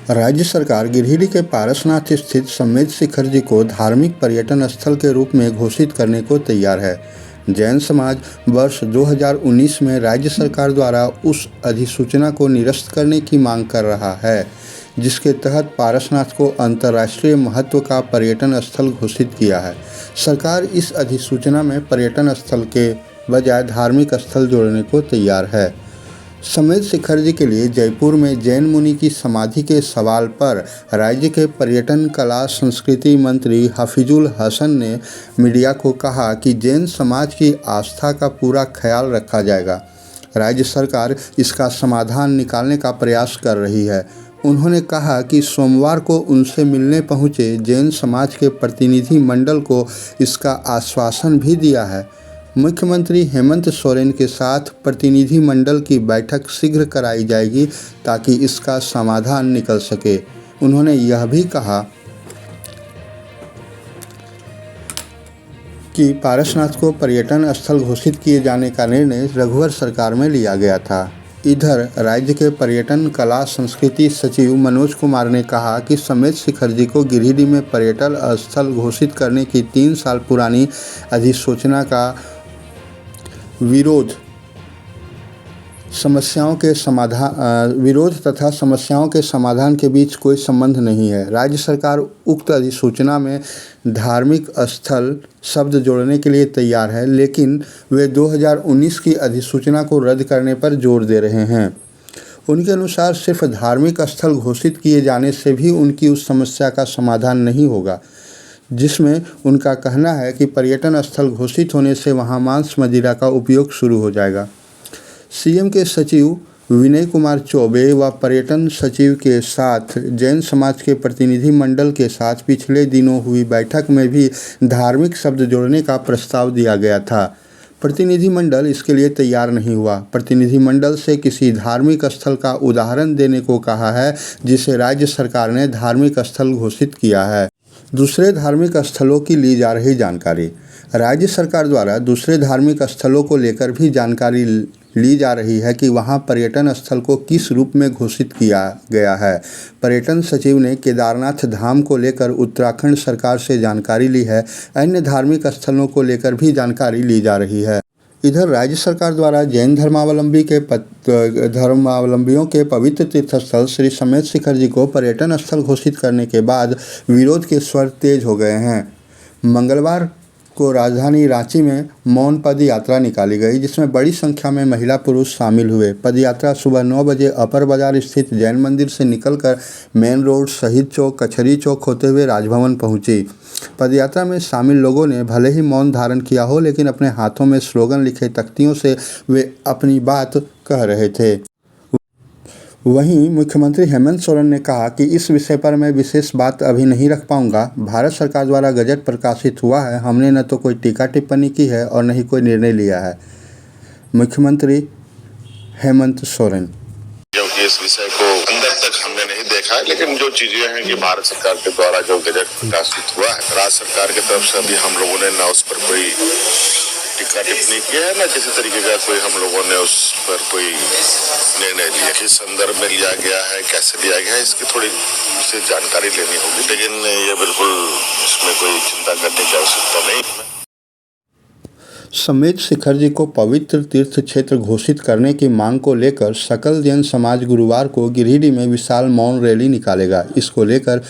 राज्य सरकार गिरिडीह के पारसनाथ स्थित समेत शिखर जी को धार्मिक पर्यटन स्थल के रूप में घोषित करने को तैयार है। जैन समाज वर्ष 2019 में राज्य सरकार द्वारा उस अधिसूचना को निरस्त करने की मांग कर रहा है, जिसके तहत पारसनाथ को अंतर्राष्ट्रीय महत्व का पर्यटन स्थल घोषित किया है। सरकार इस अधिसूचना में पर्यटन स्थल के बजाय धार्मिक स्थल जोड़ने को तैयार है। समेत शिखर जी के लिए जयपुर में जैन मुनि की समाधि के सवाल पर राज्य के पर्यटन कला संस्कृति मंत्री हफीजुल हसन ने मीडिया को कहा कि जैन समाज की आस्था का पूरा ख्याल रखा जाएगा। राज्य सरकार इसका समाधान निकालने का प्रयास कर रही है। उन्होंने कहा कि सोमवार को उनसे मिलने पहुंचे जैन समाज के प्रतिनिधि मंडल को इसका आश्वासन भी दिया है। मुख्यमंत्री हेमंत सोरेन के साथ प्रतिनिधि मंडल की बैठक शीघ्र कराई जाएगी ताकि इसका समाधान निकल सके। उन्होंने यह भी कहा कि पारसनाथ को पर्यटन स्थल घोषित किए जाने का निर्णय रघुवर सरकार में लिया गया था। इधर राज्य के पर्यटन कला संस्कृति सचिव मनोज कुमार ने कहा कि समेत शिखर जी को गिरिडीह में पर्यटन स्थल घोषित करने की 3 साल पुरानी अधिसूचना का विरोध तथा समस्याओं के समाधान के बीच कोई संबंध नहीं है। राज्य सरकार उक्त अधिसूचना में धार्मिक स्थल शब्द जोड़ने के लिए तैयार है, लेकिन वे 2019 की अधिसूचना को रद्द करने पर जोर दे रहे हैं। उनके अनुसार सिर्फ धार्मिक स्थल घोषित किए जाने से भी उनकी उस समस्या का समाधान नहीं होगा, जिसमें उनका कहना है कि पर्यटन स्थल घोषित होने से वहां मांस मदिरा का उपयोग शुरू हो जाएगा। सीएम के सचिव विनय कुमार चौबे व पर्यटन सचिव के साथ जैन समाज के प्रतिनिधि मंडल के साथ पिछले दिनों हुई बैठक में भी धार्मिक शब्द जोड़ने का प्रस्ताव दिया गया था। प्रतिनिधि मंडल इसके लिए तैयार नहीं हुआ। प्रतिनिधि मंडल से किसी धार्मिक स्थल का उदाहरण देने को कहा है जिसे राज्य सरकार ने धार्मिक स्थल घोषित किया है। दूसरे धार्मिक स्थलों की ली जा रही जानकारी। राज्य सरकार द्वारा दूसरे धार्मिक स्थलों को लेकर भी जानकारी ली जा रही है कि वहां पर्यटन स्थल को किस रूप में घोषित किया गया है। पर्यटन सचिव ने केदारनाथ धाम को लेकर उत्तराखंड सरकार से जानकारी ली है। अन्य धार्मिक स्थलों को लेकर भी जानकारी ली जा रही है। इधर राज्य सरकार द्वारा जैन धर्मावलंबियों के पवित्र तीर्थस्थल श्री समेत शिखर जी को पर्यटन स्थल घोषित करने के बाद विरोध के स्वर तेज हो गए हैं। मंगलवार को राजधानी रांची में मौन पद यात्रा निकाली गई, जिसमें बड़ी संख्या में महिला पुरुष शामिल हुए। पद यात्रा सुबह 9 बजे अपर बाजार स्थित जैन मंदिर से निकलकर मेन रोड, शहीद चौक, कचहरी चौक होते हुए राजभवन पहुंची। पदयात्रा में शामिल लोगों ने भले ही मौन धारण किया हो, लेकिन अपने हाथों में स्लोगन लिखे तख्तियों से वे अपनी बात कह रहे थे। वहीं मुख्यमंत्री हेमंत सोरेन ने कहा कि इस विषय पर मैं विशेष बात अभी नहीं रख पाऊंगा। भारत सरकार द्वारा गजट प्रकाशित हुआ है। हमने न तो कोई टीका टिप्पणी की है और न ही कोई निर्णय लिया है। मुख्यमंत्री हेमंत सोरेन। क्योंकि इस विषय को अंदर तक हमने नहीं देखा है, लेकिन जो चीजें हैं कि भारत सरकार के द्वारा जो गजट प्रकाशित हुआ है, राज्य सरकार की तरफ से अभी हम लोगों ने ना उस पर कोई टीका टिप्पणी किया है, ना किसी तरीके का कोई हम लोगों ने उस पर कोई निर्णय लिया। किस संदर्भ में लिया गया है, कैसे लिया गया है, इसकी थोड़ी से जानकारी लेनी होगी, लेकिन ये बिल्कुल इसमें कोई चिंता करने की आवश्यकता नहीं है। समेत शिखर जी को पवित्र तीर्थ क्षेत्र घोषित करने की मांग को लेकर सकल जैन समाज गुरुवार को गिरिडीह में विशाल मौन रैली निकालेगा। इसको लेकर